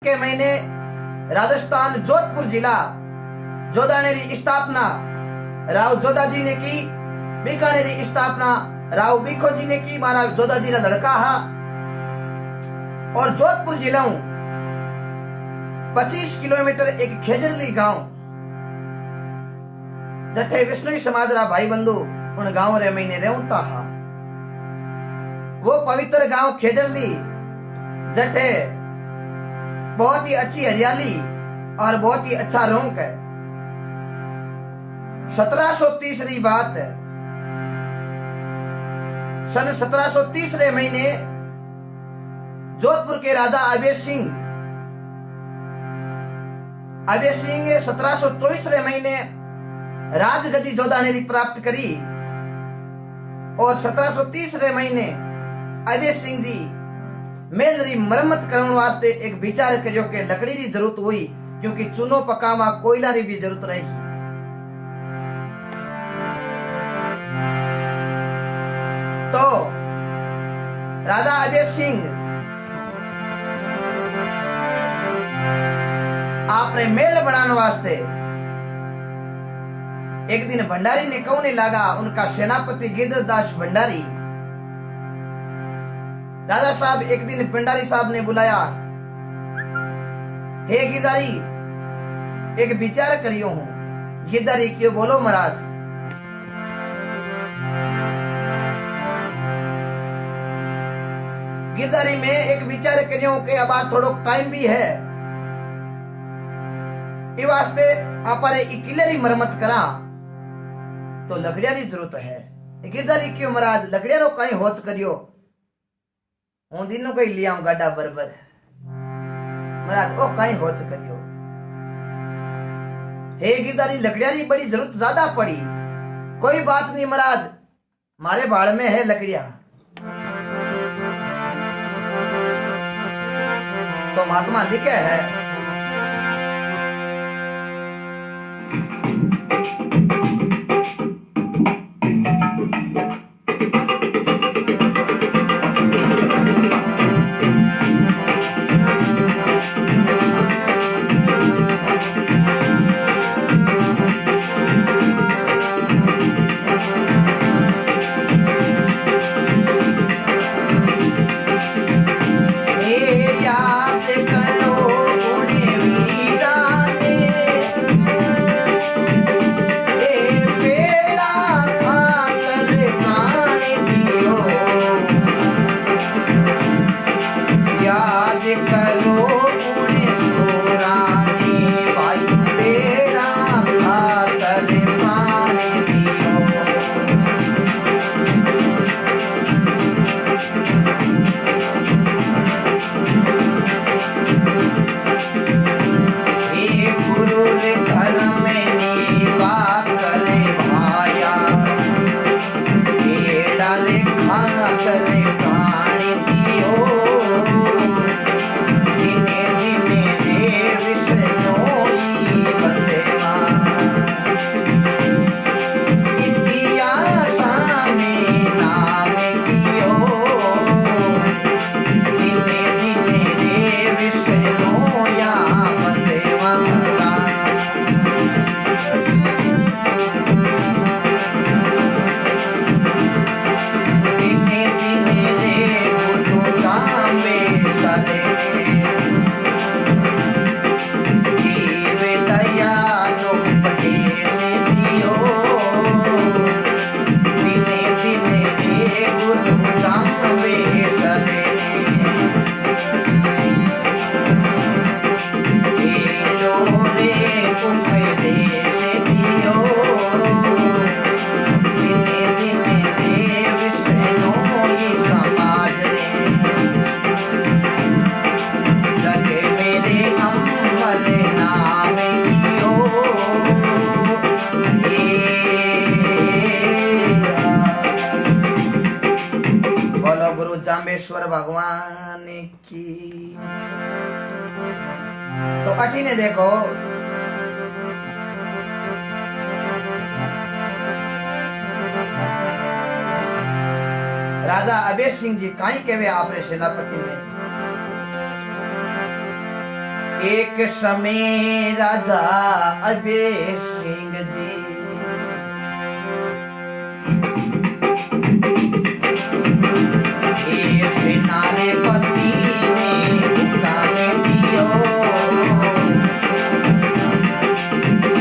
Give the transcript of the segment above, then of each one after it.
के महीने राजस्थान जोधपुर जिला जोधानेरी स्थापना राव जोधा जी ने की। बीकानेरी स्थापना राव बीखो जी ने की। मारा जोधा जी का लड़का हा। और जोधपुर जिला 25 किलोमीटर एक खेजरली गांव जठे विष्णु समाज रा भाई बंधु उन गांव रे महीने रहता हा। वो पवित्र गांव खेजरली जठे बहुत ही अच्छी हरियाली और बहुत ही अच्छा रौनक है। 1730 री बात है। सन 1730 रे महीने जोधपुर के राजा अभय सिंह 1724 रे महीने राजगद्दी जोधानेरी प्राप्त करी। और 1730 रे महीने अभय सिंह जी मेल री मरम्मत करने वास्ते एक विचार करियो के लकड़ी की जरूरत हुई, क्योंकि चूनो पकामा कोयला री भी जरूरत रही। तो राजा अभय सिंह आपने मेल बनाने वास्ते एक दिन भंडारी ने कहने लगा, उनका सेनापति गिरदास भंडारी। राजा साहब एक दिन भंडारी साहब ने बुलाया, हे गिरदारी एक विचार करियो हूं। गिरदारी क्यों? बोलो महाराज। गिरदारी में एक विचार करियो के अब थोड़ो टाइम भी है, इस वास्ते आपरे किले री मरम्मत करा तो लकड़िया की जरूरत है। गिरदारी क्यों महाराज? लकड़िया रो कहीं होच करियो, हूं दिनों कोई लिया गाडा बरबर। महाराज ओ कहीं होच करियो। हे गिरदारी लकड़िया की बड़ी जरूरत ज्यादा पड़ी। कोई बात नहीं महाराज, मारे बाड़ में है लकड़िया। तो महात्मा लिखे है, जाम्बेश्वर भगवान की। तो अठी ने देखो राजा अभय सिंह जी काई कहवे आपरे सेनापति में एक समय राजा अभय सिंह जी नारे पति ने हुक्म दियो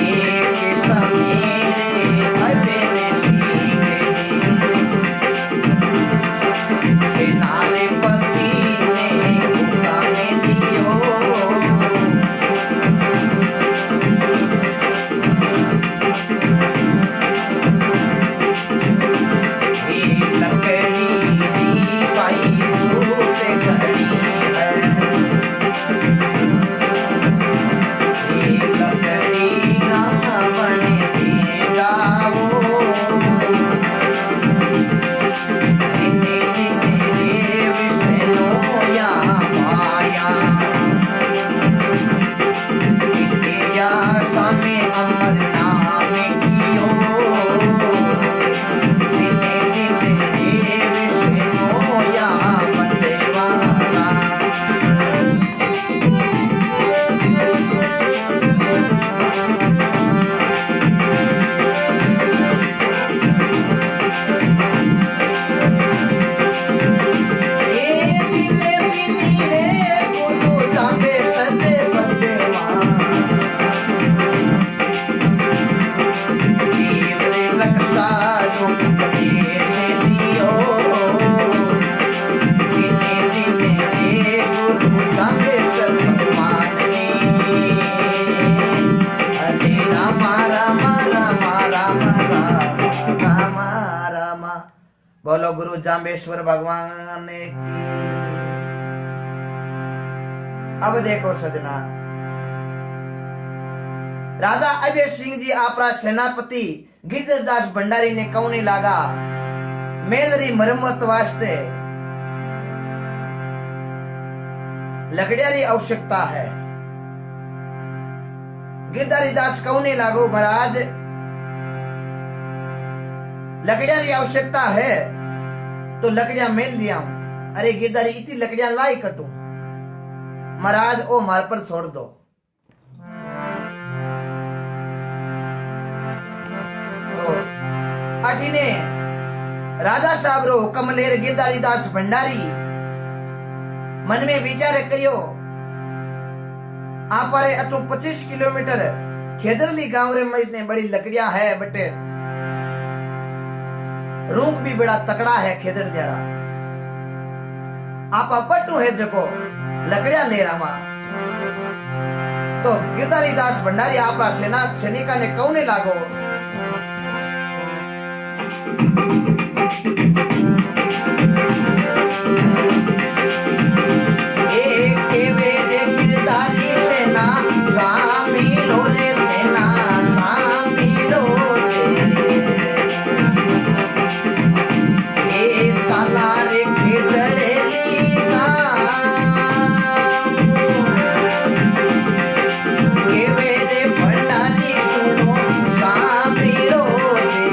एक समेरे अबेरे सिंह जी सेनारे पति ने हुक्म दियो बोलो गुरु जाम्बेश्वर भगवान की। अब देखो सजना, राजा अभय सिंह जी आपरा सेनापति गिरधरदास भंडारी ने कौने लागा मेलरी मरम्मत वास्ते लकड़ियारी आवश्यकता है। गिरधारी दास कौने लागो महाराज लकड़ियां की आवश्यकता है तो लकड़ियां मेल लिया। अरे गिरधारी इतनी लकड़ियां लाई कटू महाराज ओ मार पर छोड़ दो। तो अठीने राजा साहब रो हुक्म लेर गिरधारी दास भंडारी मन में विचार करियो आपरे अतु 25 किलोमीटर खेदरली गांव रे में बड़ी लकड़ियां है बटे रूप भी बड़ा तकड़ा है खेदड़ जरा आप पट्टू है जको लकड़ियां ले रहा। तो गिरधारी दास भंडारी आपरा सेना सैनिका ने कौने लागो एक वेरे गिरधारी सेना शामिल हो रे सेना शामिल हो रे खेदड़ेली के वेरे भंडारी सुनो शामिल हो रे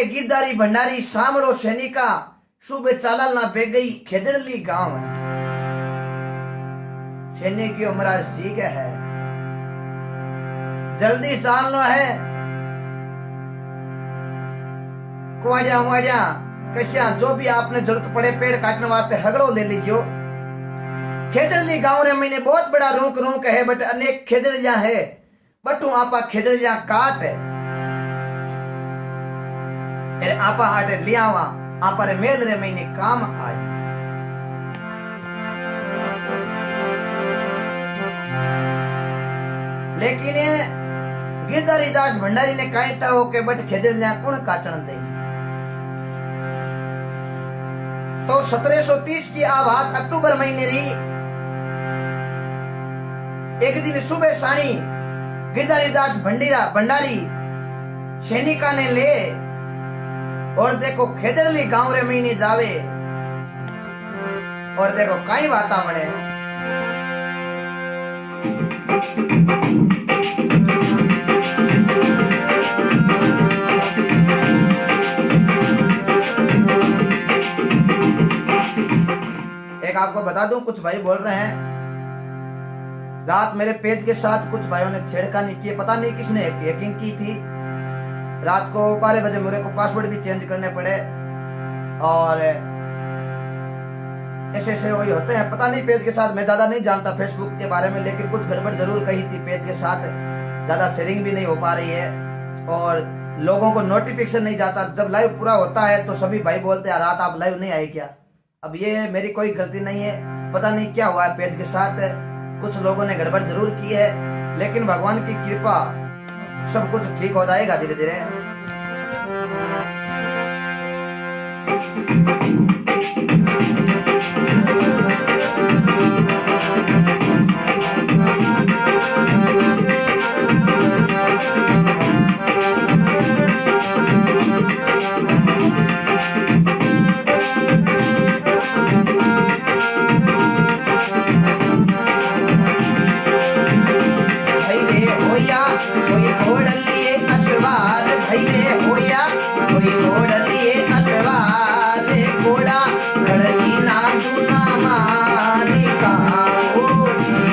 गिरधारी भंडारी सामड़ो सैनिका सुबह चालल ना पे गई खेजड़ली गांव है। सैनिक की उम्र ठीक है, जल्दी चालना है। कुआड़िया उआड़िया कशिया जो भी आपने जरूरत पड़े पेड़ काटने वास्ते हगड़ो ले लीजियो। खेजड़ली गांव रे मैंने बहुत बड़ा रूक रूक है, बट अनेक खेजड़िया है, बटू आपा खेजड़िया काट आपा हाटे लियावा आपा रे मेल रे मैंने काम आई। लेकिन गिरधारी दास भंडारी ने काटा हो के बट खेजड़िया कौन काटन दे। तो 1730 की आ बात अक्टूबर महीने री। एक दिन सुबह साणी गिरधारी दास भंडारी सैनिका ने ले और देखो खेजड़ली गांव रे महीने जावे और देखो कई बाता बने। एक आपको बता दूं, कुछ भाई बोल रहे हैं रात मेरे पेज के साथ कुछ भाइयों ने छेड़खानी की, पता नहीं किसने हैकिंग की थी। रात को 12 बजे मेरे को पासवर्ड भी चेंज करने पड़े और ऐसे वही होते हैं। पता नहीं पेज के साथ, मैं ज्यादा नहीं जानता फेसबुक के बारे में, लेकिन कुछ गड़बड़ जरूर कही थी। पेज के साथ ज्यादा शेयरिंग भी नहीं हो पा रही है और लोगों को नोटिफिकेशन नहीं जाता। जब लाइव पूरा होता है तो सभी भाई बोलते हैं रात आप लाइव नहीं आए क्या। अब ये मेरी कोई गलती नहीं है, पता नहीं क्या हुआ है पेज के साथ, कुछ लोगों ने गड़बड़ जरूर की है, लेकिन भगवान की कृपा सब कुछ ठीक हो जाएगा धीरे धीरे। कोई घोड़ लिए असवार भैले होया, कोई घोड़ लिए असवार, घोड़ा खड़ती ना चुना मारी गाओ जी।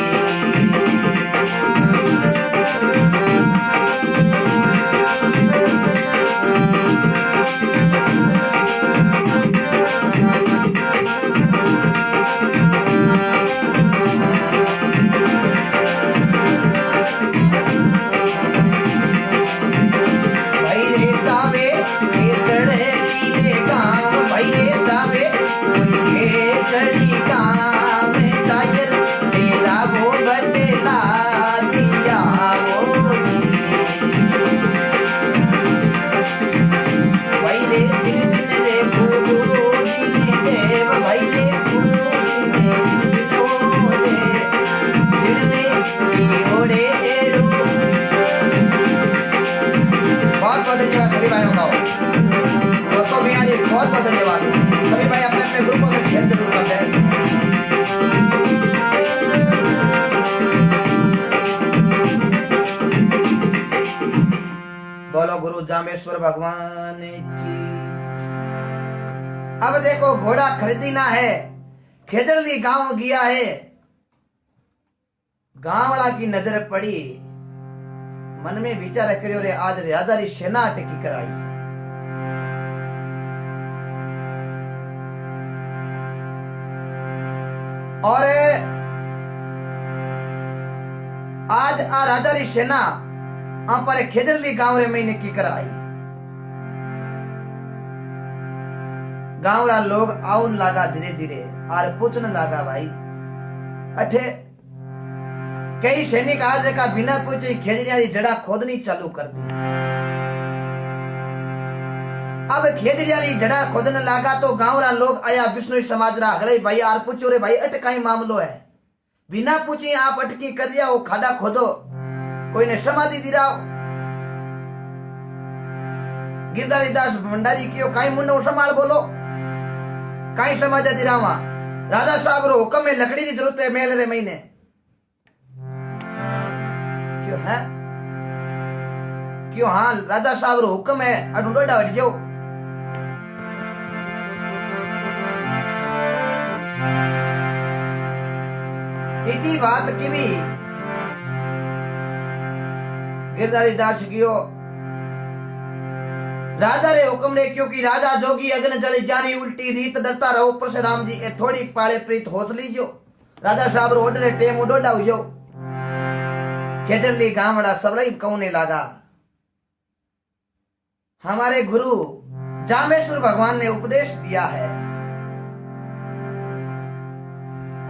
धन्यवाद सभी भाइयों का 242 बहुत बहुत धन्यवाद। सभी भाई अपने अपने ग्रुपों में शेयर जरूर करते हैं। बोलो गुरु जामेश्वर भगवान की। अब देखो घोड़ा खरीदना है, खेजड़ली गांव गया है। गांव वाला की नजर पड़ी, मन में विचार करियो रे आज राजा री सेना अटकी कराई। और आज आ राजा री सेना हम पर खेजड़ली गांव रे महीने की कराई। गांव रा लोग आउन लागा धीरे धीरे और पूछने लागा भाई अठे कई सैनिक आज का बिना पूछे खेजड़िया की जड़ा खोदनी चालू कर दी। अब खेजड़िया की जड़ा खोदने लगा तो गांव रा लोग आया विष्णु समाज रा अगले भाई आर पूछो रे भाई अटकाई मामलो है, बिना पूछे आप अटकी कर दिया वो खाड़ा खोदो, कोई ने समाधि दिराओ। गिरधारी दास भंडारी कियो काई मुंडो संभाल बोलो, काई समाधि दिरावा। राजा साहब रो हुक्म में लकड़ी की जरूरत है मेल रे महीने है क्यों। हाँ राजा साहब रो हुक्म है अडोडा हट जाओ, इति बात की भी गिरधारी दास कियो राजा रे हुक्म रे, क्योंकि राजा जोगी अग्न जल जानी उल्टी रीत डरता रहो परशुराम जी ए थोड़ी पाले प्रीत होस लीजो। राजा साहब रोड रे टेम उडोडा हुजो खेडली गामड़ा सबलाई कौने लागा। हमारे गुरु जामेश्वर भगवान ने उपदेश दिया है,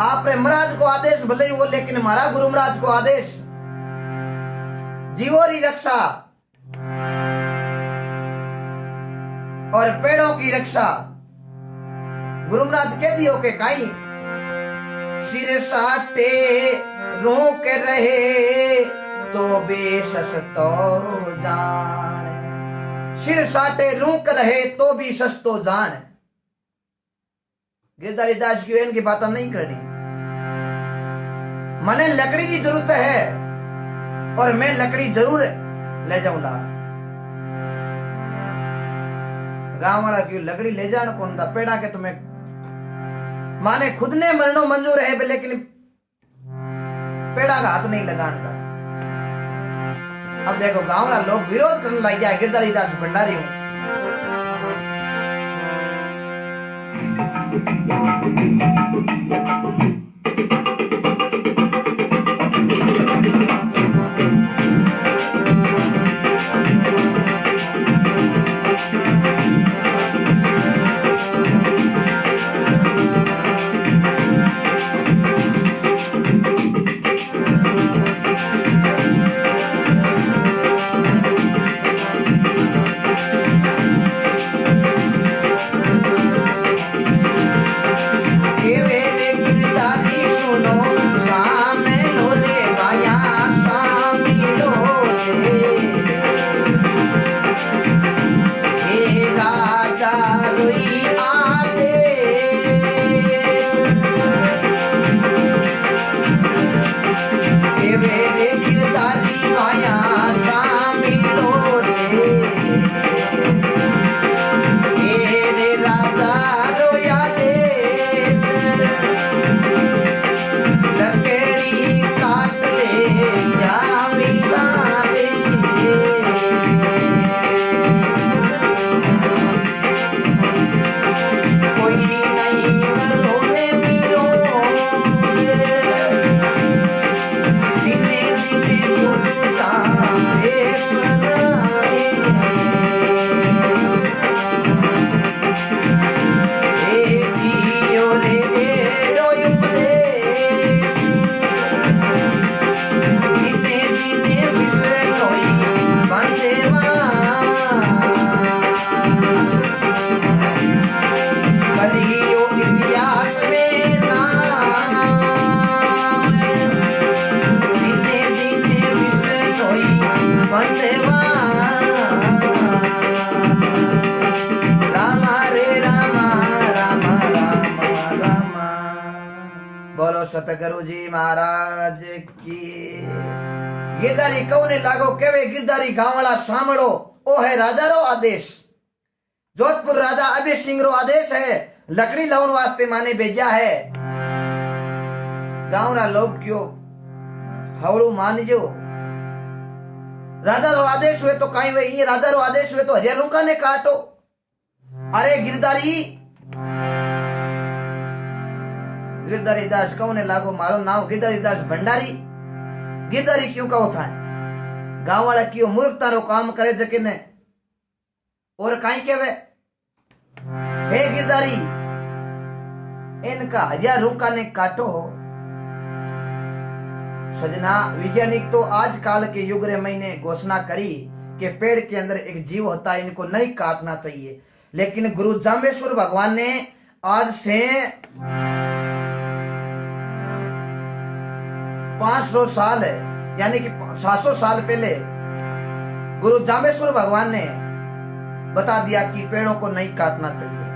आपने महाराज को आदेश भले ही वो, लेकिन हमारा गुरु महाराज को आदेश जीवों की रक्षा और पेड़ों की रक्षा। गुरु महाराज कह दियो के काई सिर साटे रोक रहे तो बेशस तो जान, सिर साटे रूक रहे तो भी सस्तो जान। गिरधारी दास की इनकी बात नहीं करनी, मने लकड़ी की जरूरत है और मैं लकड़ी जरूर ले जाऊंगा। गांव वाला क्यों लकड़ी ले जाना कौन था, पेड़ा के तुम्हें माने खुद ने मरनो मंजूर है, लेकिन पेड़ा का हाथ नहीं लगाना था। अब देखो गांव वाला लोग विरोध करने लग गया गिरधारी दास भंडारी हूं। बोलो सतगुरु जी महाराज की। गिरधारी कौने लागो केवे गिरधारी गांवला सामड़ो ओ है राजा रो आदेश। जोधपुर राजा अभय सिंह रो आदेश है, लकड़ी लाउन वास्ते माने भेजा है। गांवला लोग क्यों हवड़ू मान जो, राजा रो आदेश हुए तो कहीं वे, ये राजा रो आदेश हुए तो हरियाणा का ने काटो। अरे गिरधारी गिरधारी दास कौने लागो, मारो नाम गिरधारी दास भंडारी। गिरधारी क्यों कहो था, गांव वाला क्यों मूर्खता रो काम करे जके ने और काई केवे। हे गिरधारी इनका हरिया रूका ने काटो। सजना वैज्ञानिक तो आज काल के युग रे महीने घोषणा करी कि पेड़ के अंदर एक जीव होता है, इनको नहीं काटना चाहिए। लेकिन गुरु जामेश्वर भगवान ने आज से 500 साल यानी कि 700 साल पहले गुरु जामेश्वर भगवान ने बता दिया कि पेड़ों को नहीं काटना चाहिए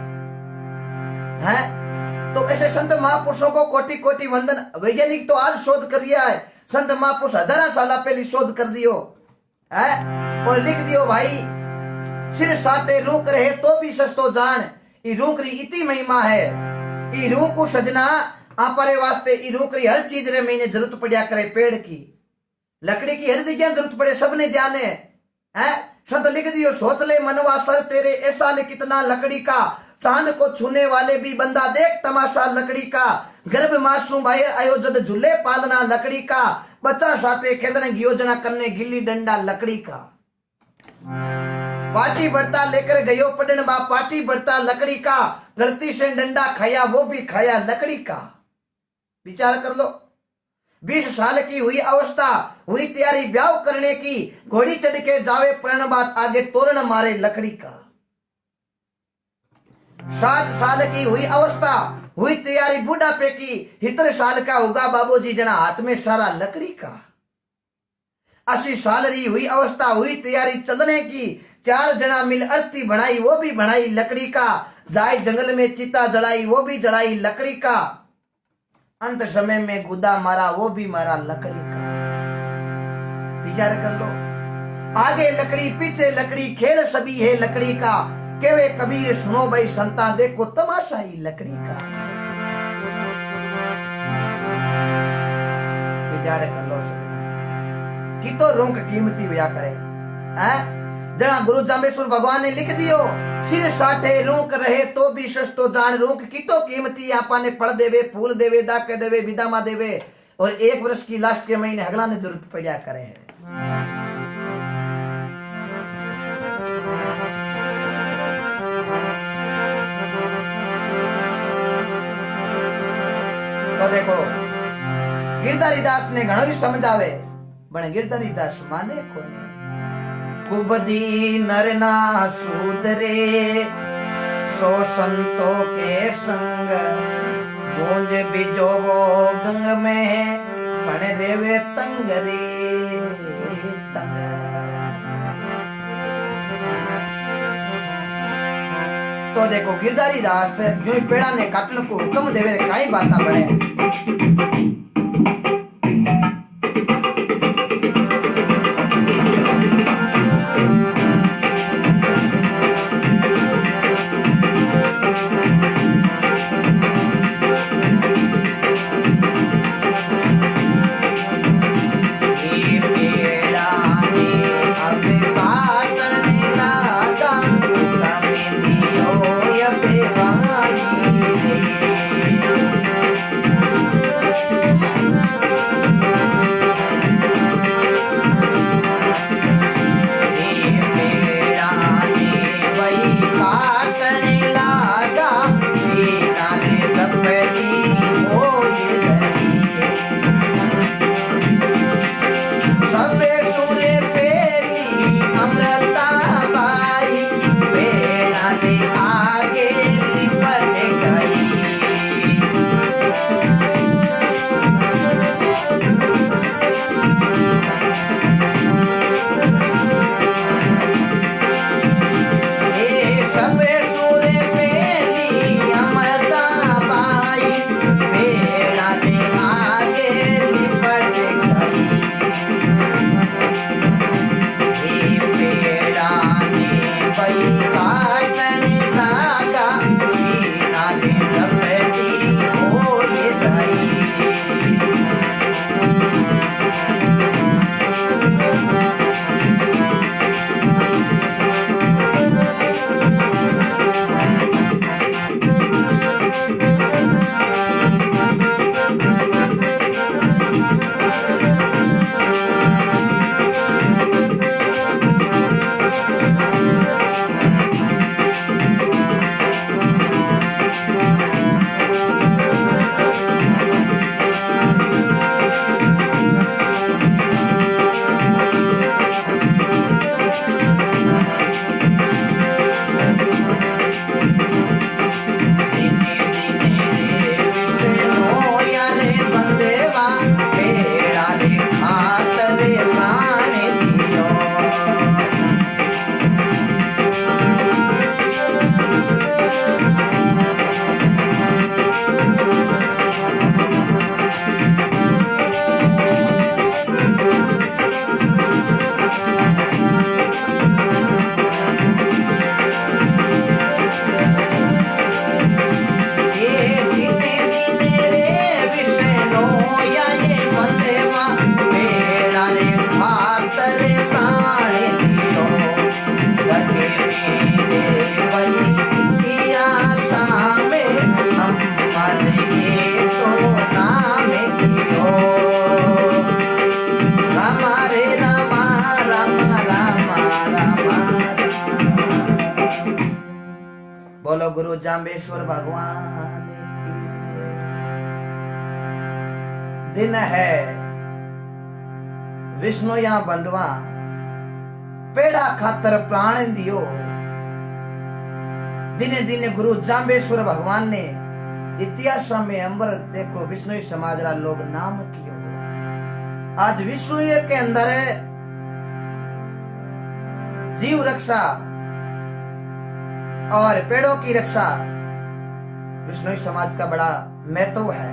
है। तो ऐसे संत महापुरुषों को कोटि कोटि वंदन। वैज्ञानिक तो आज शोध कर दिया है, संत महापुरुष हजारों साल पहले शोध कर दियो है और लिख दियो भाई, सिर साटे रूक रहे तो भी सस्तो जान। ई रूक री इतनी महिमा है, ई रूक को सजना आपरे वास्ते ई रूकरी हर चीज रे महीने जरूरत पड़िया करे, पेड़ की लकड़ी की हर जगह जरूरत पड़े, सबने जाने है। संत लिख दियो सोच ले मनवा सर तेरे, ऐसा ले कितना लकड़ी का, चांद को छूने वाले भी बंदा देख तमाशा लकड़ी का, गर्भ मासूम भाई आयोजन झूले पालना लकड़ी का, बच्चा साथे खेलने की योजना करने गिल्ली डंडा लकड़ी का। पार्टी बढ़ता लेकर गयो पढ़न बा, पार्टी बढ़ता लकड़ी का, गलती से डंडा खाया वो भी खाया लकड़ी का। विचार कर लो, 20 साल की हुई अवस्था, हुई तैयारी ब्याह करने की, घोड़ी चढ़ के जावे प्रण बात आगे तोरण मारे लकड़ी का। 60 साल की हुई अवस्था, हुई तैयारी बुढ़ापे की, 70 साल का होगा बाबूजी जना हाथ में सारा लकड़ी का। 80 साल री हुई अवस्था, हुई तैयारी चलने की, 4 जना मिल अर्थी बनाई वो भी बनाई लकड़ी का, जाए जंगल में चिता जलाई वो भी जलाई लकड़ी का, अंत समय में गुदा मारा वो भी मारा लकड़ी का। विचार कर लो, आगे लकड़ी पीछे लकड़ी, खेल सभी है लकड़ी का, केवे कबीर सुनो भाई संता देखो तमाशा ही लकड़ी का। विचार कर लो सजना की तो रोंक कीमती हुआ करे हैं। जना गुरु जाम्बेश्वर भगवान ने लिख दियो, सिर साठे रूक रहे तो भी सस्तो जान, रूक की तो कीमती आपा ने फल देवे, फूल देवे, दाके देवे, विदामा देवे, और 1 वर्ष की लास्ट के महीने अगला ने जरूरत पड़ा करे है। तो देखो गिरधारी दास ने घणो ही समझावे, पण गिरधारी दास माने कोने। कुबदी नर ना सुधरे, सो संतों के संग, गूंज बिजो वो गंग में, पण रेवे तंग रे तंग। तो देखो गिरधारी दास जो पेड़ा ने काटन को हुक्म देवे, काई बाता बने। बोलो गुरु जाम्बेश्वर भगवान की। दिन है विष्णु या बंधवा पेड़ा खातर प्राण दियो। दिने दिने गुरु जाम्बेश्वर भगवान ने इतिहास में अंबर देखो विष्णु समाज रा लोग नाम कियो। आज विष्णु के अंदर जीव रक्षा और पेड़ों की रक्षा विष्णु समाज का बड़ा महत्व है।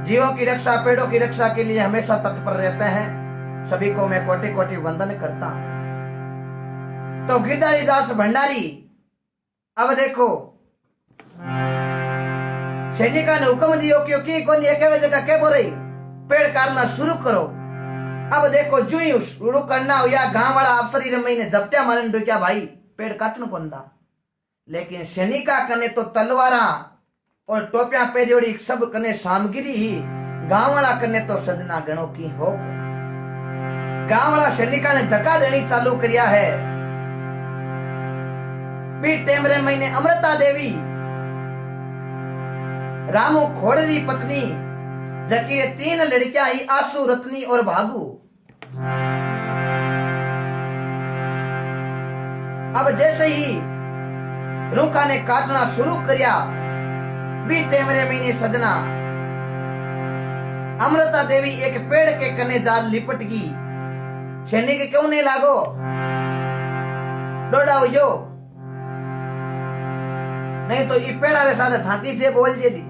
जीवों की रक्षा पेड़ों की रक्षा के लिए हमेशा तत्पर रहते हैं। सभी को मैं कोटि कोटि वंदन करता हूं। तो गिरधारी दास भंडारी अब देखो सैनिका ने हुक्म दियो क्योंकि कौन एक जगह क्या बोल रही पेड़ काटना शुरू करो। अब देखो जो ही शुरू करना हो या गांव वाला अफसर रमई ने झपटिया मारन दो क्या भाई पेड़ काटन कौन दा। लेकिन सैनिका कने तो तलवारा और टोपियां पहरियोड़ी सब कने सामग्री ही गांव वाला कने तो सजना गणों की हो। गांव वाला सैनिका ने धक्का देनी चालू किया है। बी टेमरे महीने अमृता देवी रामू खोड़री पत्नी जकी रे 3 लड़कियां ही आशु रत्नी और भागू। अब जैसे ही रूखा ने काटना शुरू किया बी टेमरे महीने सजना अमृता देवी एक पेड़ के कने जाल लिपट गई। सैनिक क्यों नहीं लागो डोडा हो जो नहीं तो ई पेड़ा रे साथ थाकी जे बोल जेली।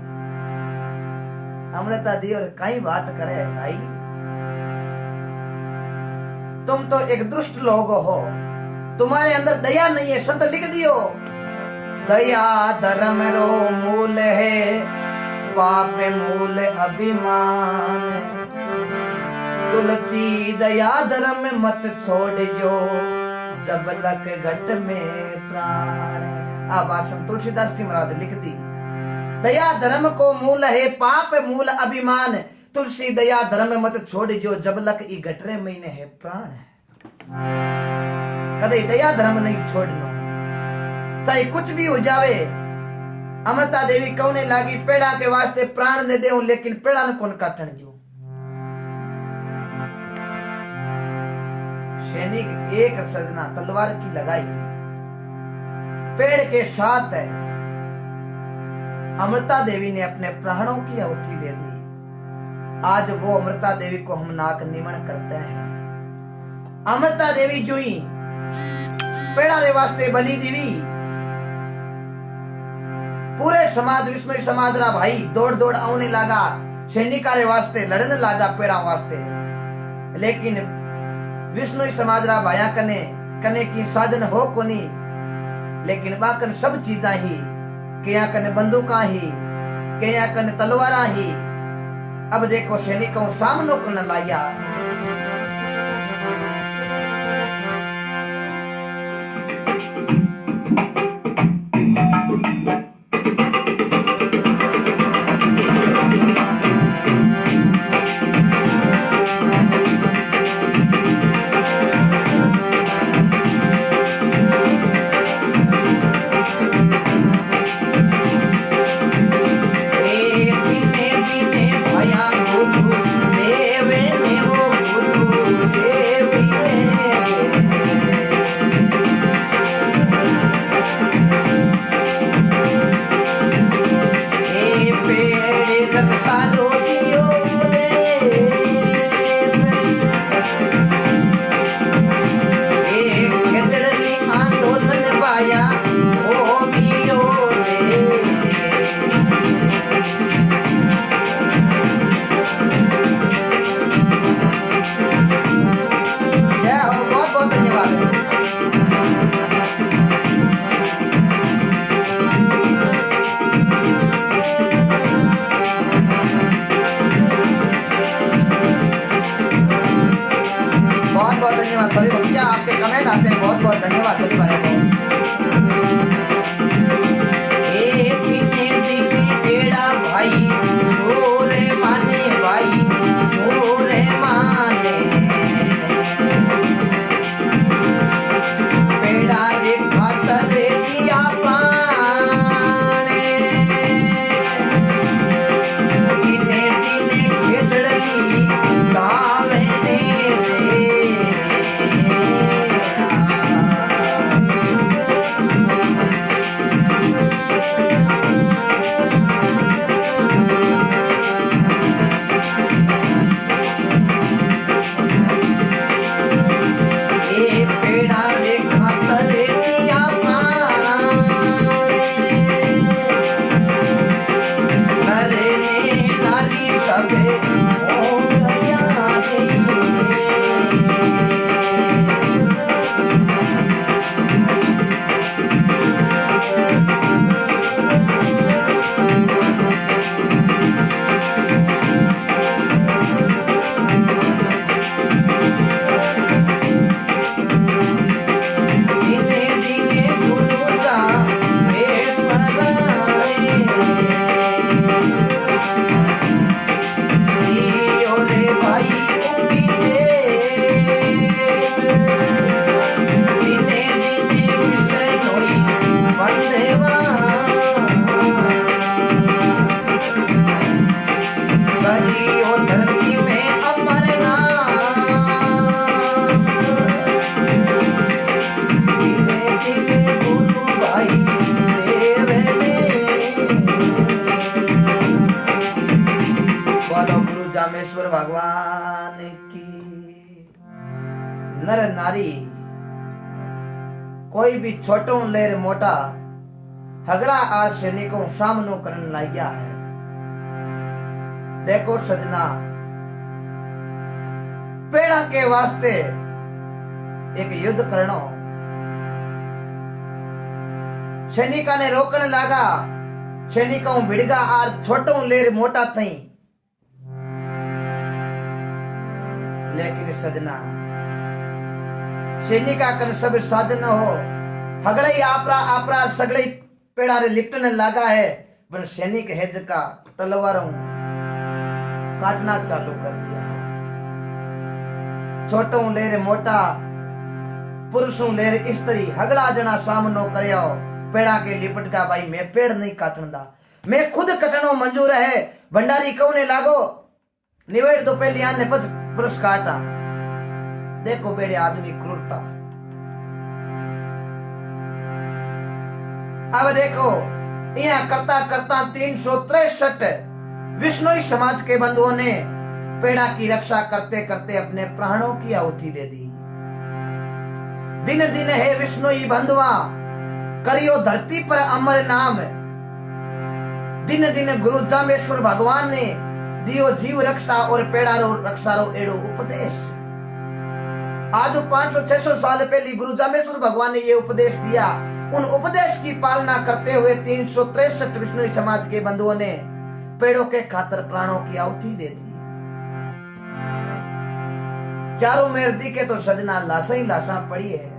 अमृता दी और कई बात करे भाई तुम तो एक दुष्ट लोग हो। तुम्हारे अंदर दया नहीं है। संत लिख दियो दया धर्म रो मूल है पाप मूल अभिमान। तुलसी दया धर्म मत छोड़ जो जब लक घट में प्राण। आवासन तुलसीदास जी महाराज लिख दी दया धर्म को मूल है पाप मूल अभिमान। तुलसी दया धर्म मत छोड़ जो जब लक ई घटरे महीने है प्राण। कदे दया धर्म नहीं छोड़नो चाहे कुछ भी हो जावे। अमृता देवी कौने लागी पेड़ा के वास्ते प्राण दे दे लेकिन पेड़ा ने कौन काटन जो। सैनिक एक सजना तलवार की लगाई पेड़ के साथ है। अमृता देवी ने अपने प्राणों की आहुति दे दी। आज वो अमृता देवी को हम नाक निमन करते हैं। अमृता देवी जो ही पेड़ा रे वास्ते बलि देवी पूरे समाज विष्णु समाज रा भाई दौड़ दौड़ आने लगा। सैनिका रे वास्ते लड़ने लगा पेड़ा वास्ते। लेकिन विष्णु समाज रा भाया कने कने की साधन हो कोनी। लेकिन बाकन सब चीजा ही कया कने बंदूका ही कया कने तलवारा ही। अब देखो सैनिकों सामनो कने लाया। सभी भक्तियां आपके कमेंट आते हैं। बहुत बहुत धन्यवाद सभी भाइयों को। दिने दिने केड़ा भाई सोरे माने भाई सोरे माने। पेड़ा रे खातर दिया नर नारी कोई भी छोटो लेर मोटा हगड़ा आ सैनिकों सामनो करने लग गया है। देखो सजना, पेड़ा के वास्ते एक युद्ध करनो, सैनिका ने रोकने लगा। सैनिकों भिड़गा आर छोटो लेर मोटा थई, लेकिन सजना सैनिका कन सब साधन हो हगड़ई आपरा आपरा सगड़ई पेड़ा रे लिपटने लगा है। पर सैनिक हेज का तलवारों काटना चालू कर दिया। छोटों लेर मोटा पुरुषों लेर स्त्री हगड़ा जना सामनो करयो। पेड़ा के लिपट का भाई मैं पेड़ नहीं काटन दा, मैं खुद कटनो मंजूर है। भंडारी कौने लागो निवेड़ तो पहले आने पच पुरुष काटा। देखो बेड़े आदमी क्रूरता। अब देखो यहाँ करता करता 363 विष्णुई समाज के बंधुओं ने पेड़ा की रक्षा करते करते अपने प्राणों की आहुति दे दी। दिन दिन है विष्णुई बंधुआ करियो धरती पर अमर नाम। दिन दिन गुरु जामेश्वर भगवान ने दियो जीव रक्षा और पेड़ा रो रक्षा रो एड़ो उपदेश। आज 500-600 साल पहले गुरु जामेश्वर भगवान ने ये उपदेश दिया। उन उपदेश की पालना करते हुए 363 विष्णु समाज के बंधुओं ने पेड़ों के खातर प्राणों की आहुति दे दी। चारों मेर दी के तो सजना लाशा ही लाशा पड़ी है।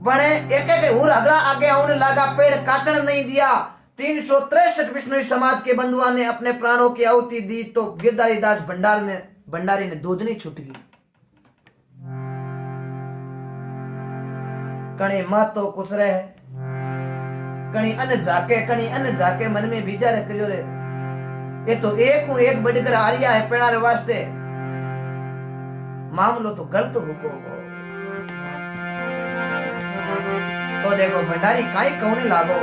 बने एक एक हुर अगला आगे आने लगा, पेड़ काटने नहीं दिया। 363 विष्णु समाज के बंधुआ ने अपने प्राणों की आहुति दी तो गिरधारी दास भंडारी ने दूधनी छूट गई। कणी माँ तो कुछ रहे, कणी अन्य जाके मन में विचार करियो रे, ये तो एक बढ़कर आ रिया है पेड़ा रे वास्ते। मामलो तो गलत हुको हो। तो देखो भंडारी काई कहने लागो,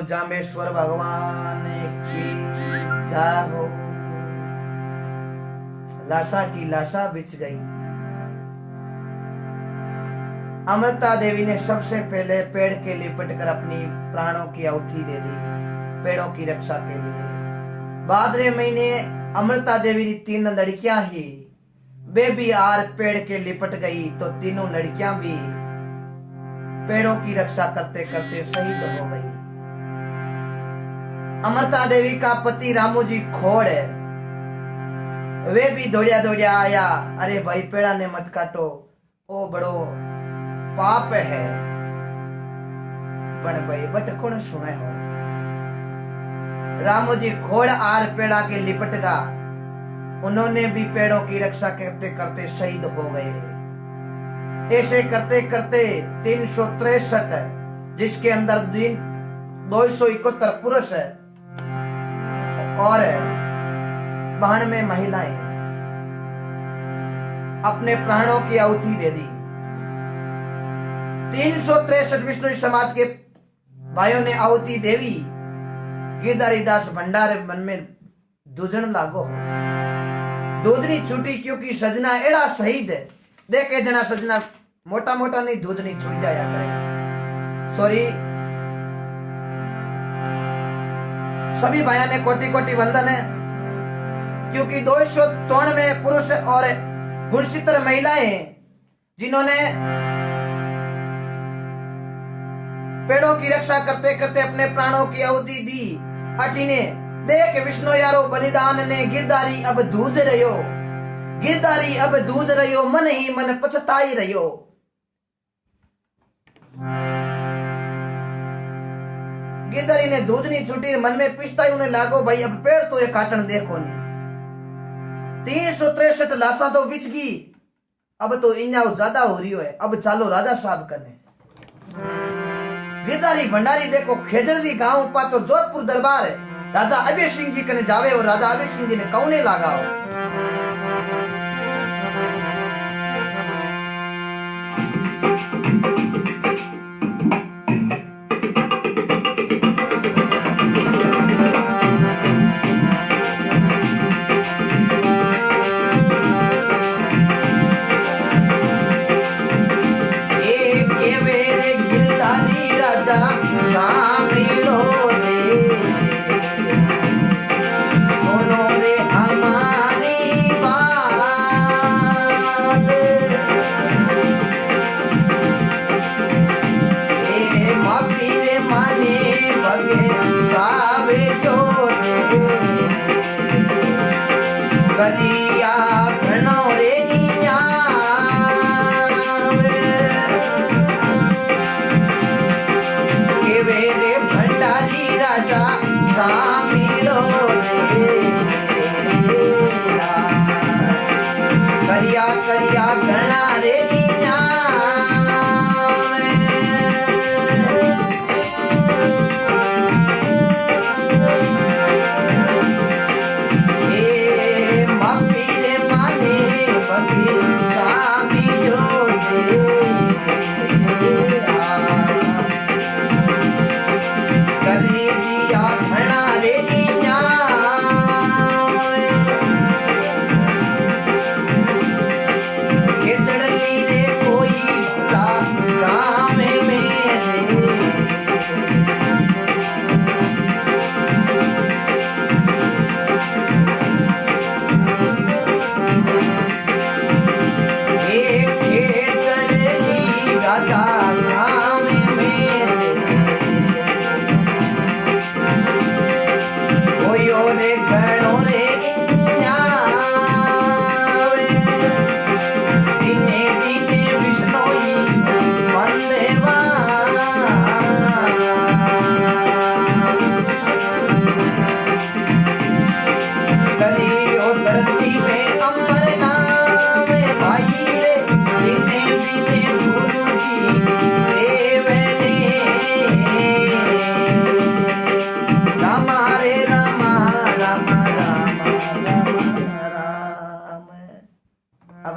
जामेश्वर भगवान की जय हो। लाशा की लाशा बिछ गई। अमृता देवी ने सबसे पहले पेड़ के लिपट कर अपनी प्राणों की आहुति दे दी पेड़ों की रक्षा के लिए। भाद्रे महीने अमृता देवी की 3 लड़कियां ही वे भी आर पेड़ के लिपट गई तो तीनों लड़कियां भी पेड़ों की रक्षा करते करते शहीद हो गई। अमृता देवी का पति रामू जी खोड़ है, वे भी दौड़िया दौड़िया आया, अरे भाई पेड़ा ने मत काटो, ओ बड़ो पाप है। पण भाई बट कौन सुने हो। रामू जी खोड़ आर पेड़ा के लिपट गा, उन्होंने भी पेड़ों की रक्षा करते करते शहीद हो गए। ऐसे करते करते 363 जिसके अंदर 271 पुरुष है और 92 महिलाएं अपने प्राणों की आहुति दे दी। 363 विष्णु समाज के भाइयों ने आहुति देवी। गिरधारी दास भंडारे मन में दूजन लागो, दूधनी छूटी क्योंकि सजना एड़ा शहीद है। देखे जना सजना मोटा मोटा नहीं दूधनी छूट जाया करे। सॉरी सभी भाइयों ने कोटि कोटि वंदन है, क्योंकि 294 पुरुष और 69 महिलाएं जिन्होंने पेड़ों की रक्षा करते करते अपने प्राणों की आहुति दी। अठीने देख विष्णु यारो बलिदान ने गिरधारी अब दूज रहियो, गिरधारी अब दूज रहियो, मन ही मन पछताई रहियो। गिरधारी ने दूध नहीं छूटी, मन में पिछताई उन्हें लागो भाई अब पेड़ तो ये काटन देखो नहीं। 363 लाशा तो बिछ गई, अब तो इन्या ज्यादा हो रही है, अब चालो राजा साहब कने। गिरधारी भंडारी देखो खेजड़ी गांव पाचो जोधपुर दरबार है, राजा अभय सिंह जी कने जावे और राजा अभय सिंह जी ने कौने लगाओ।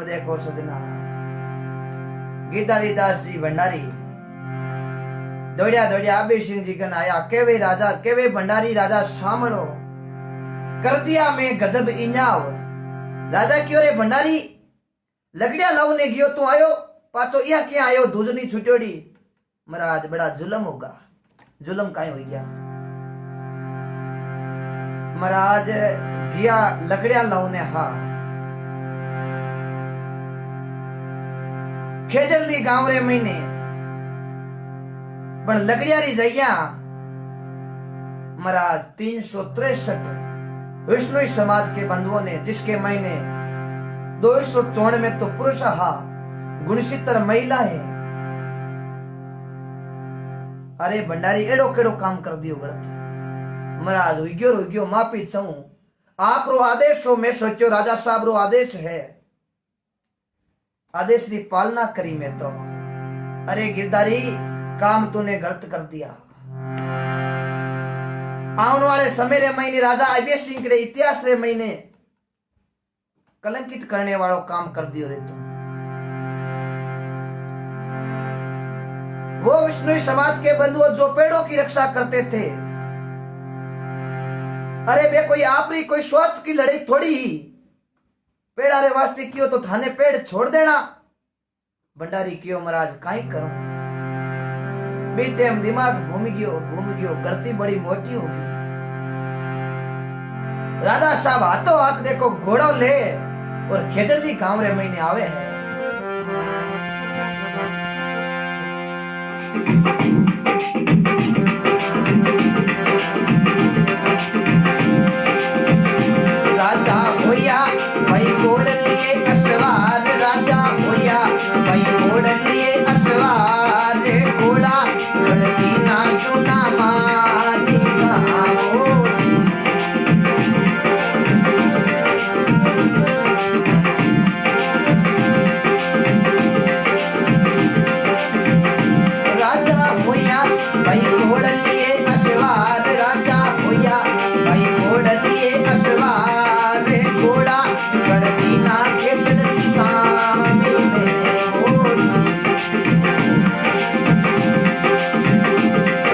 देखो सजना गिरधारी दास जी भंडारी दौड़िया दौड़िया अभय सिंह जी कन आया, केवे राजा केवे भंडारी राजा सामड़ो कर दिया मैं गजब इनाव। राजा क्यों रे भंडारी लगड़िया लाऊ ने गयो तू आयो, पाचो या क्या आयो दूजनी छुट्योड़ी महाराज बड़ा जुलम होगा। जुलम काहे हो गया महाराज गया लकड़िया लाउने हा खेजड़ली गांव रे महीने पण लकड़िया री जगह महाराज 363 विष्णु समाज के बंधुओं ने जिसके महीने 294 में तो पुरुष हा गुणशितर महिला है। अरे भंडारी एड़ो केड़ो काम कर दियो गलत महाराज हुई माफी चाहूं आप रो आदेश हो। मैं सोचो राजा साहब रो आदेश है आदेश की पालना करी मैं तो। अरे गिरधारी काम तूने गलत कर दिया। आने वाले समय रे महीने राजा अभय सिंह के इतिहास रे महीने कलंकित करने वालों काम कर दियो रे तुम। वो विष्णु समाज के बंधु जो पेड़ों की रक्षा करते थे, अरे बे कोई आपरी कोई स्वार्थ की लड़ाई थोड़ी ही पेड़ा रे वास्ते कियो तो थाने पेड़ छोड़ देना। भंडारी कियो महाराज काई करूं बी टाइम दिमाग घूम गयो गलती बड़ी मोटी होगी। राजा साहब हाथों हाथ देखो घोड़ो ले और खेजड़ली गांव रे महीने आवे है। राजा होया भाई घोड़ लिए असवार राजा होया भाई घोड़ लिए असवार घोड़ा खड़ती ना चुना मारी गाओ राजा होया भाई घोड़ लिए असवार राजा होया भाई घोड़ लिए असवार घोड़ा खड़ती ना खेजड़ली गाँव में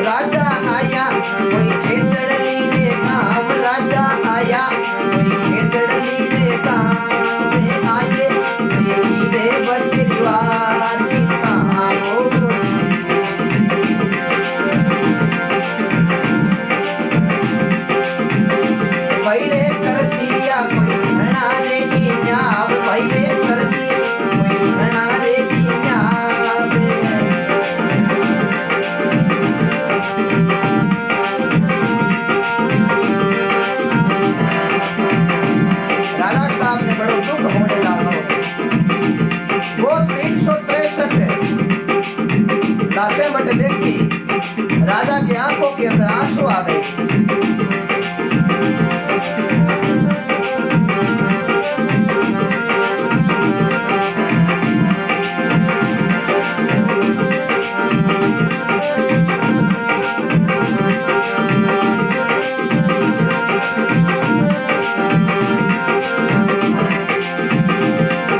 राजा आया कोई खेजड़ली रे गाँव राजा आया कोई खेजड़ली रे गाँव में आए देखी रे बटरीवारी भैरे कर दिया कोई घना रे इन्याव भैरे कर दी कोई घना रे इन्याव। राजा साहब ने बड़ो दुख होने लगा। वो 363 लाशें बट देखी राजा की आंखों के अंदर आंसू आ गए।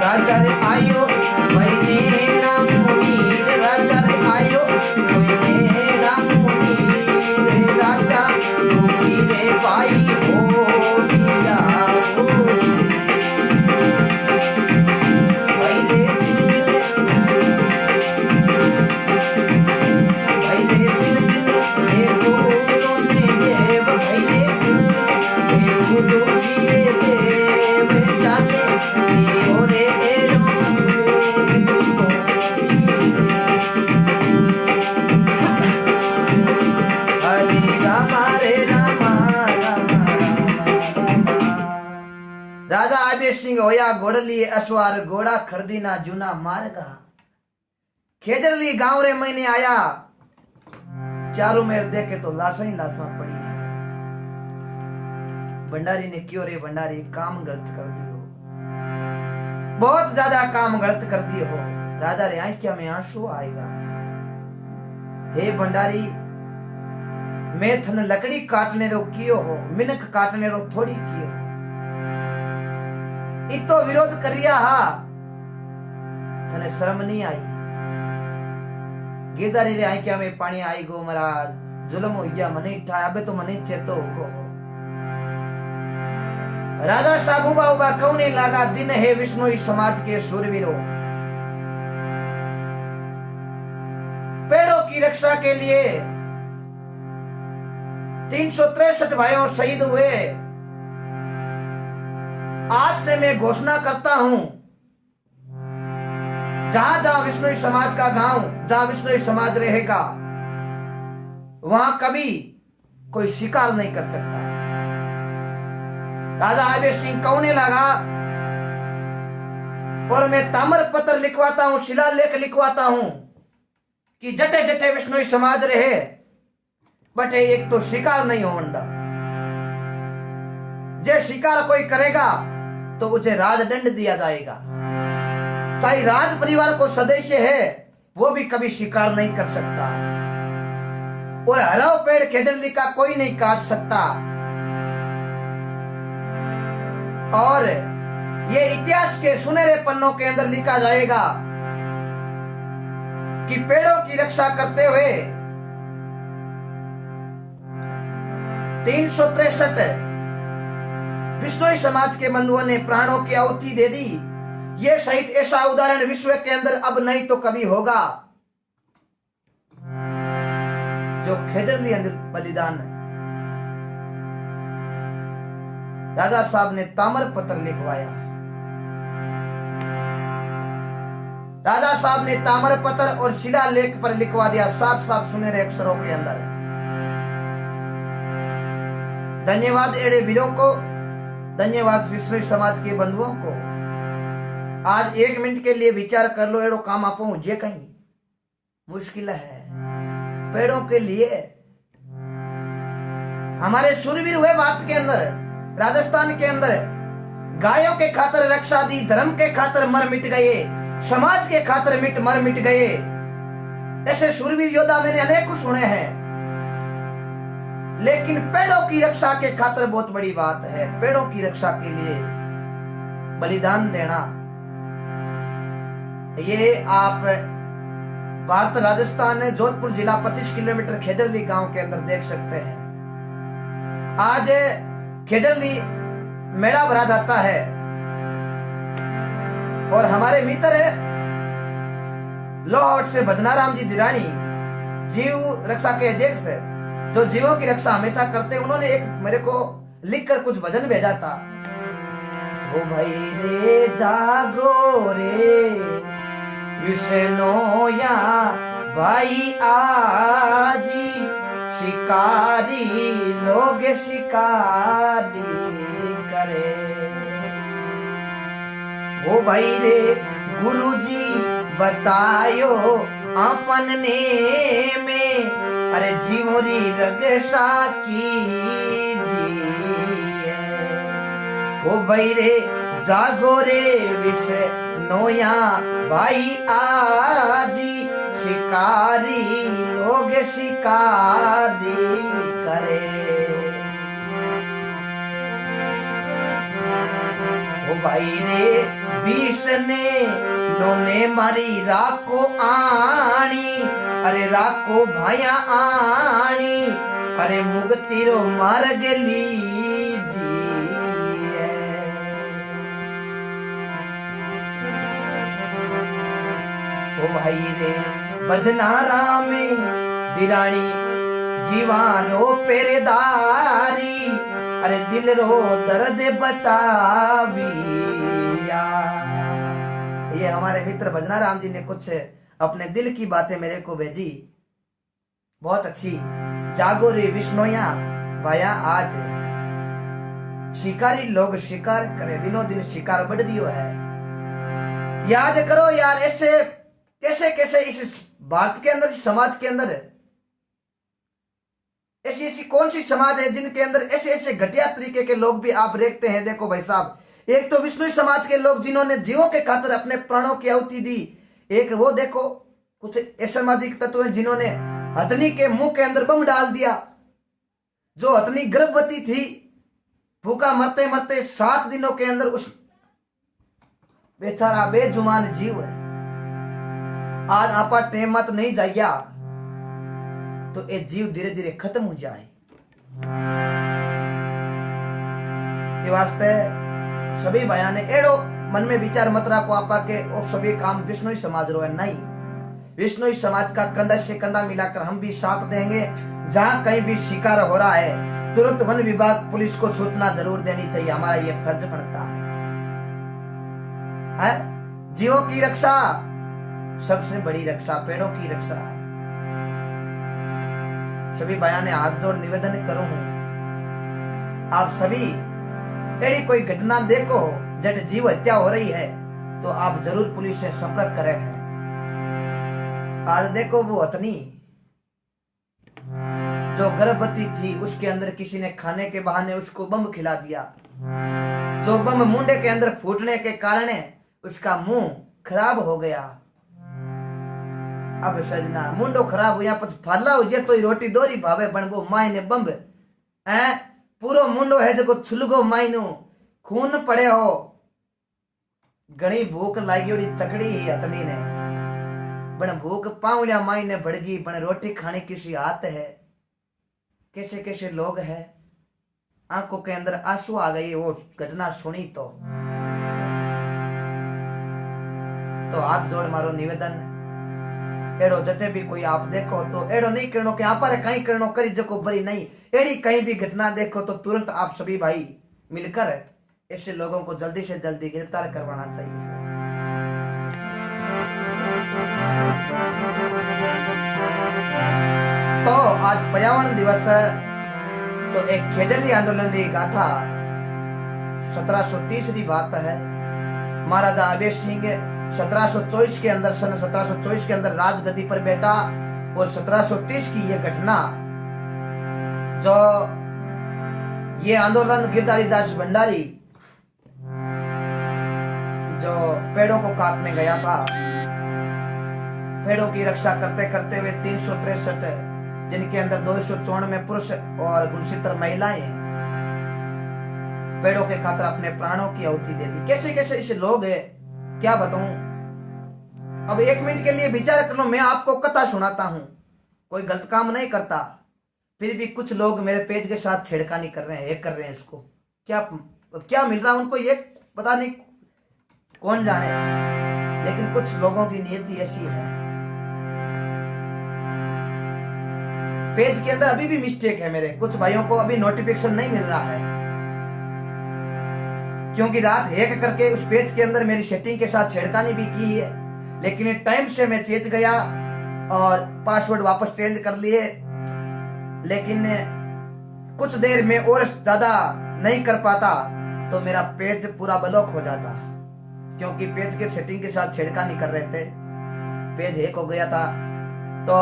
राजा रे आयो भाई नेड़ा मुनीर राजा रे आयो कोई नेड़ा मुनीर राजा दुखी रे भाई हो लिया भाई रे दिन दिन हे गुरु ने देव भाई रे दिन हे गुरु जी रे देव जाने दियो रे राजा अभय सिंह होया घोड़ लिए असवार घोड़ा खड़दी ना जूना मार्गा खेजड़ली गांव रे महीने आया। चारों मेर देखे तो लाशा ही लाशा पड़ी है। भंडारी ने क्यों रे भंडारी काम गलत कर दियो बहुत ज्यादा काम गलत कर दिए हो। राजा रे आंखिया में आंसू आएगा। हे भंडारी मैं थन लकड़ी काटने रो कियो हो मिनक काटने रो थोड़ी कियो इतो विरोध करिया हा थने शर्म नहीं आई। गिरधारी रे आंखिया में पानी आई गो महाराज जुल्म हो गया मने ठा अबे तो मने चेतो हो। राजा साहब उबा उबा कौने लागा दिन है विष्णु समाज के शूरवीरों की रक्षा के लिए 363 भाइयों शहीद हुए। आज से मैं घोषणा करता हूं, जहां जहां विष्णुई समाज का गांव, जहां विष्णुई समाज रहेगा, वहां कभी कोई शिकार नहीं कर सकता। राजा आबे सिंह कहने लगा, और मैं ताम्रपत्र लिखवाता हूं, शिलालेख लिखवाता हूं कि जटे जटे विष्णुई समाज रहे, बट एक तो शिकार नहीं होता। जे शिकार कोई करेगा तो उसे राजदंड दिया जाएगा। चाहे राज परिवार को सदस्य है, वो भी कभी शिकार नहीं कर सकता। और हराव पेड़ खेजड़ली का कोई नहीं काट सकता। और ये इतिहास के सुनहरे पन्नों के अंदर लिखा जाएगा कि पेड़ों की रक्षा करते हुए 363 विष्णुई समाज के बंधुओं ने प्राणों की आहुति दे दी। ये शहीद ऐसा उदाहरण विश्व के अंदर अब नहीं तो कभी होगा, जो खेजड़ली अंदर बलिदान है। राजा साहब ने ताम्रपत्र लिखवाया। राजा साहब ने ताम्रपत्र और शिलालेख पर लिखवा दिया, साफ साफ सुनहरे अक्षरों के अंदर। धन्यवाद एड़े वीरों को, धन्यवाद विष्णुई समाज के बंधुओं को। आज 1 मिनट के लिए विचार कर लो, एड़ो काम आपो जे कहीं मुश्किल है। पेड़ों के लिए हमारे शूरवीर हुए भारत के अंदर, राजस्थान के अंदर गायों के खातर रक्षा दी, धर्म के खातर मर मिट गए, समाज के खातर मर मिट गए। ऐसे शूरवीर योद्धा मैंने अनेक सुने हैं, लेकिन पेड़ों की रक्षा के खातर बहुत बड़ी बात है। पेड़ों की रक्षा के लिए बलिदान देना, ये आप भारत राजस्थान जोधपुर जिला 25 किलोमीटर खेजड़ली गांव के अंदर देख सकते हैं। आज खेजड़ली मेला भरा जाता है और हमारे मित्र लाहौर से भजनाराम जी दिरानी, जीव रक्षा के अध्यक्ष, जो जीवों की रक्षा हमेशा करते हैं, उन्होंने एक मेरे को लिखकर कुछ भजन भेजा था। ओ भाई रे जागो रे विष्णोया भाई आजी, शिकारी लोग शिकारी करे। ओ भाई रे गुरुजी बतायो अपन ने में, अरे जीवोरी रगसा की जी। ओ भाई रे जागो रे विष्णोया भाई आजी, शिकारी लोग शिकारी करे। ओ भाई रे विष ने नोने मारी राको आनी, अरे राको भाया आनी, अरे मुगतीरो मार्ग लीजिए। ओ भाई रे भजनारा में दिरानी जीवारो पेरेदारी, अरे दिल रो दर्द बताविया। ये हमारे मित्र भजनाराम जी ने कुछ अपने दिल की बातें मेरे को भेजी, बहुत अच्छी। जागो रे विष्णोया भाया आज, शिकारी लोग शिकार करे, दिनों दिन शिकार बढ़ रही है। याद करो यार, ऐसे कैसे कैसे इस भारत के अंदर, समाज के अंदर ऐसी ऐसी कौन सी समाज है जिनके अंदर ऐसे ऐसे घटिया तरीके के लोग भी आप देखते हैं। देखो भाई साहब, एक तो विष्णु समाज के लोग जिन्होंने जीवों के खातिर अपने प्राणों की आहुति दी, एक वो देखो कुछ असामाजिक तत्व हैं जिन्होंने हथनी के मुंह के अंदर बम डाल दिया। जो हथनी गर्भवती थी, भूखा मरते मरते 7 दिनों के अंदर उस बेचारा बेजुबान जीव है। आज आपा टेम मत नहीं जाइया तो ये जीव धीरे धीरे खत्म हो जाए। ये वास्ते सभी बयाने एड़ो मन में विचार मत रखो आपा के और सभी काम विष्णु समाज रो है नहीं। विष्णु समाज का कंधा से कंधा मिलाकर हम भी साथ देंगे। जहां कहीं भी शिकार हो रहा है तुरंत वन विभाग पुलिस को सूचना जरूर देनी चाहिए, हमारा ये फर्ज बनता है? जीवों की रक्षा सबसे बड़ी रक्षा, पेड़ों की रक्षा है। सभी भाइयों ने हाथ जोड़ निवेदन करूं हूं, आप सभी यदि कोई घटना देखो जब जीव हत्या हो रही है तो आप जरूर पुलिस से संपर्क करें हैं। आज देखो वो हथनी जो गर्भवती थी उसके अंदर किसी ने खाने के बहाने उसको बम खिला दिया, जो बम मुंडे के अंदर फूटने के कारण उसका मुंह खराब हो गया। अब सजना मुंडो खराब हो या पछ फाला हो जे तो रोटी दोरी भावे बनबो मायने बम है पूरो मुंडो है जो छुलगो मायनो खून पड़े हो। घणी भूख लागी उड़ी तकड़ी ही हथनी ने बन भूख पावलिया मायने भड़गी बन रोटी खाने किसी हाथ है। कैसे कैसे लोग है आंखों के अंदर आंसू आ गई वो घटना सुनी तो हाथ जोड़ मारो निवेदन एड़ो जटे भी कोई आप देखो तो एड़ो नहीं करनो कि आप कहीं करनो करी जको बरी नहीं, एड़ी कहीं भी घटना देखो तो तुरंत आप सभी भाई मिलकर ऐसे लोगों को जल्दी से जल्दी गिरफ्तार करवाना चाहिए। तो आज पर्यावरण दिवस तो एक खेजली आंदोलन की गाथा 1730 की बात है। महाराजा अभय सिंह 1724 के अंदर सन 1724 के अंदर राजगद्दी पर बैठा और 1730 की यह घटना जो ये आंदोलन गिरधारी दास भंडारी जो पेड़ों को काटने गया था, पेड़ों की रक्षा करते करते हुए 363 जिनके अंदर 294 पुरुष और 69 महिलाएं पेड़ों के खातिर अपने प्राणों की आहुति दे दी। कैसे कैसे ऐसे लोग है क्या बताऊं। अब एक मिनट के लिए विचार कर लो, मैं आपको कथा सुनाता हूं, कोई गलत काम नहीं करता, फिर भी कुछ लोग मेरे पेज के साथ छेड़खानी कर रहे हैं, हैक कर रहे हैं। इसको क्या मिल रहा है उनको ये पता नहीं, कौन जाने, लेकिन कुछ लोगों की नियति ऐसी है। पेज के अंदर अभी भी मिस्टेक है, मेरे कुछ भाइयों को अभी नोटिफिकेशन नहीं मिल रहा है क्योंकि रात हैक करके उस पेज के अंदर मेरी सेटिंग के साथ छेड़खानी भी की है, लेकिन टाइम से मैं चेत गया और पासवर्ड वापस चेंज कर लिए। लेकिन कुछ देर में और ज्यादा नहीं कर पाता तो मेरा पेज पूरा ब्लॉक हो जाता, क्योंकि पेज के सेटिंग के साथ छेड़खानी कर रहे थे, पेज हैक हो गया था। तो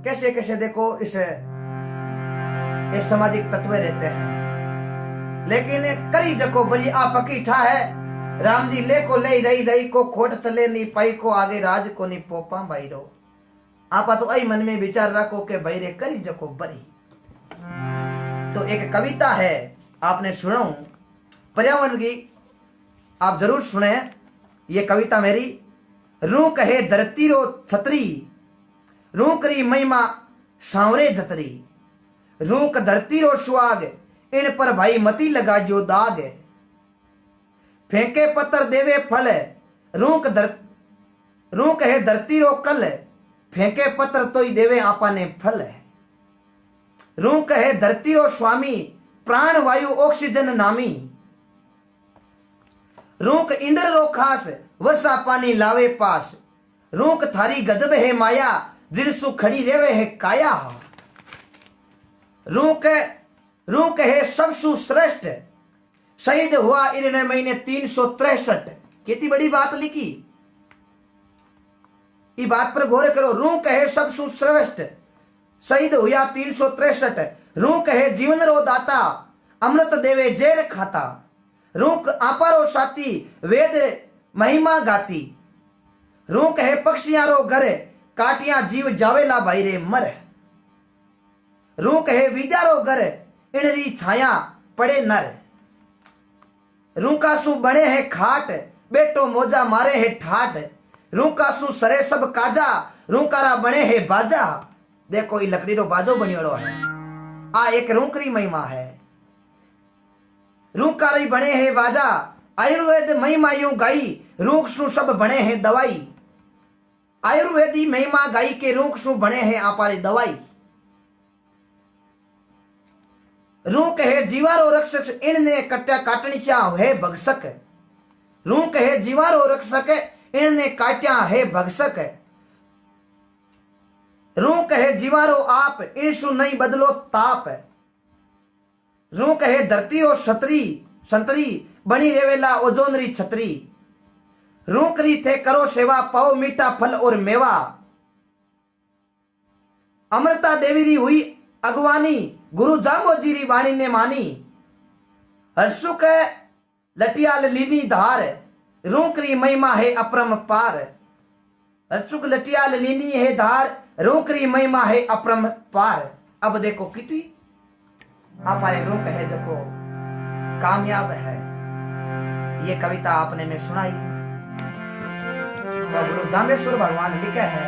कैसे कैसे देखो इस सामाजिक तत्व रहते हैं, लेकिन करी जको बली आप की ठा है। राम जी ले को ले रही रही को खोट चले नहीं पाई को आगे राज को नहीं पोपा भाई रो। आपा तो आई मन में विचार रखो के भाई रे करी जको बरी। तो एक कविता है आपने सुनो पर्यावरण की, आप जरूर सुने ये कविता मेरी। रू कहे धरती रो छतरी, रू करी महिमा सांवरे जतरी, रूक धरती रो सुहाग, इन पर भाई मती लगा जो दाग। फेंके पत्थर देवे फल, रूक है धरती रो कल, फेंके पत्थर तो ही देवे आपा ने फल। रूक है धरती रो स्वामी, प्राण वायु ऑक्सीजन नामी, रूक इंद्र रो खास, वर्षा पानी लावे पास, रूक थारी गजब है माया, जिनसु खड़ी रेवे है काया। रूक है सबसु श्रेष्ठ, शहीद हुआ इन्हें महीने 363। कितनी बड़ी बात लिखी, इस बात पर गौर करो। रूक है सबसु श्रेष्ठ, शहीद हुआ 363। रूक है जीवन रो दाता, अमृत देवे जेर खाता, रूक आपारो साथी, वेद महिमा गाती, रूक है पक्षियां रो घर, काटिया जीव जावेला भाई रे मर, रूक है विद्या रो घर, इनरी छाया पड़े नर, रूका सु बने है खाट, बेटो मोजा मारे है ठाट, रूका सु सरे सब काजा, रूकारा बने है बाजा। देखो ये लकड़ी रो बाजो बनियोड़ो है, आ एक रूकरी महिमा है। रूकारी बने है बाजा, आयुर्वेद महिमा यूं गाई, रूक सु सब बने हैं दवाई। आयुर्वेदी महिमा गाई के रूख सु बने है आपारी दवाई। रूख है जीवारो रक्षक इनने कट्या काटनी चाह है भगसक। रूख है जीवारो रक्षक इनने काट्या है भगसक। रूख है जीवारो आप इंसु नहीं बदलो ताप। रूख है धरती और छतरी संतरी बनी रेवेला ओजोनरी छतरी। रूकरी थे करो सेवा पाओ मीठा फल और मेवा। अमृता देवी री हुई अगवानी गुरु जाम्बोजी री वाणी ने मानी। हर्षुक लटियाल लीनी धार रूकरी महिमा है अपरम पार। हर्षुक लटियाल लीनी है धार रूकरी महिमा है अपरम पार। अब देखो कितनी हमारे रूक है देखो कामयाब है। ये कविता आपने में सुनाई तो गुरु जाम्बेश्वर भगवान लिखे है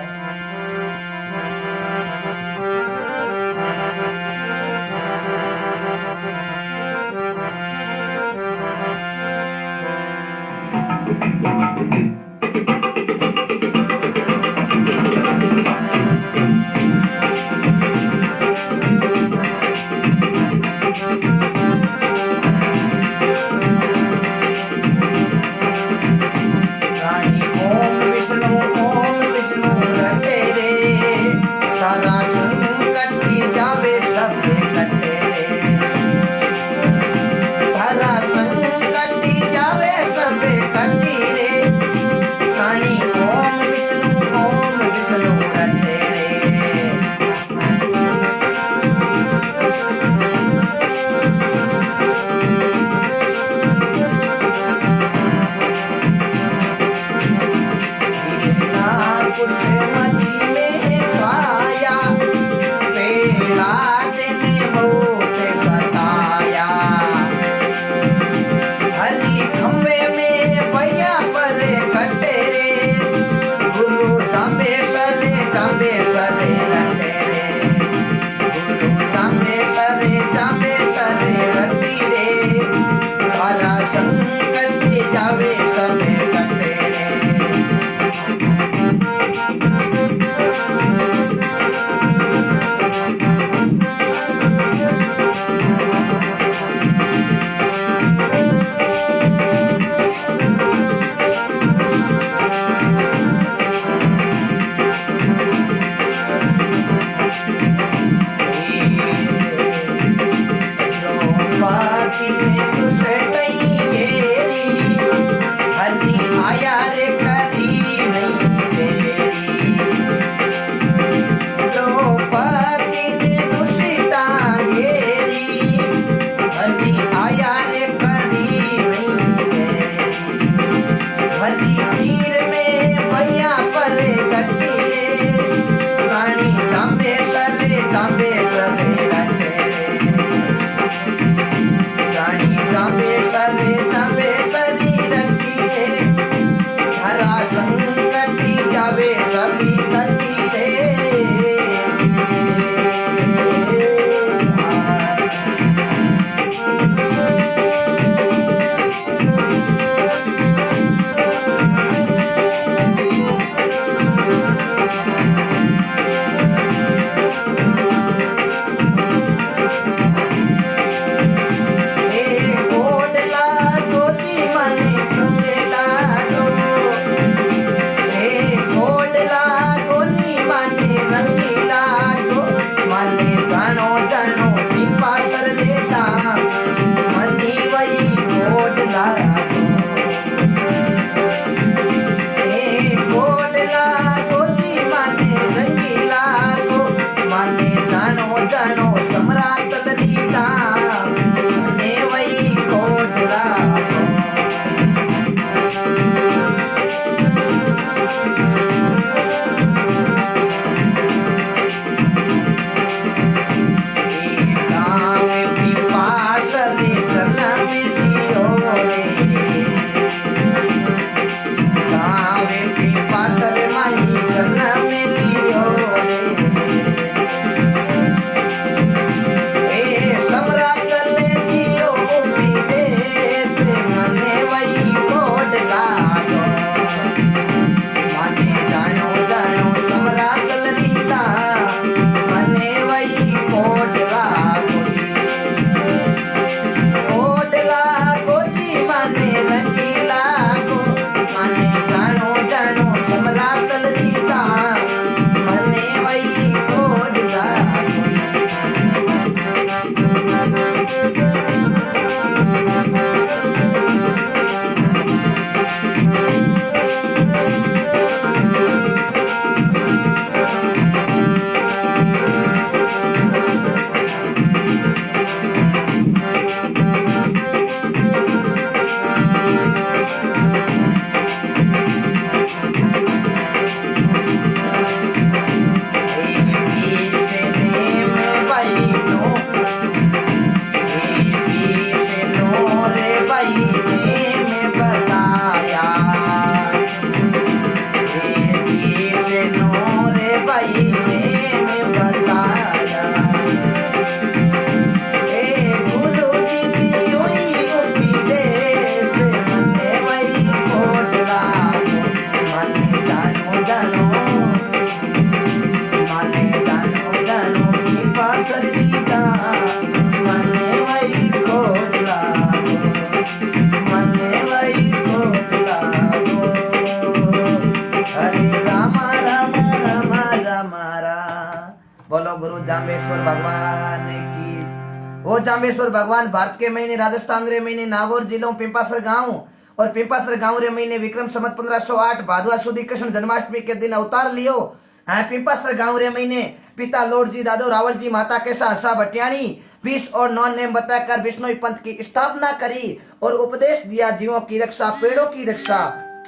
जाम्बेश्वर भगवान की। वो जाम्बेश्वर भगवान भारत के महीने राजस्थान रे महीने नागौर जिलों पिंपासर गांव और पिंपासर गांव रे महीने विक्रम संवत 1508 भादवा सुदी कृष्ण जन्माष्टमी के दिन अवतार लियो। पिंपासर गांव रे महीने पिता लॉर्ड जी दादो रावल जी माता केसा हर्षा भटियाणी 20 और 9 नेम बताकर विष्णु पंथ की स्थापना करी और उपदेश दिया जीवों की रक्षा पेड़ों की रक्षा।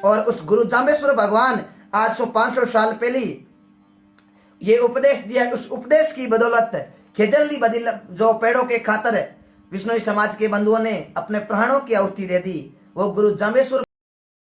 और उस गुरु जाम्बेश्वर भगवान आज 500 साल पहले ये उपदेश दिया। उस उपदेश की बदौलत खेजल्ली बदिल जो पेड़ों के खातर विष्णु समाज के बंधुओं ने अपने प्राणों की आहुति दे दी, वो गुरु जाम्बेश्वर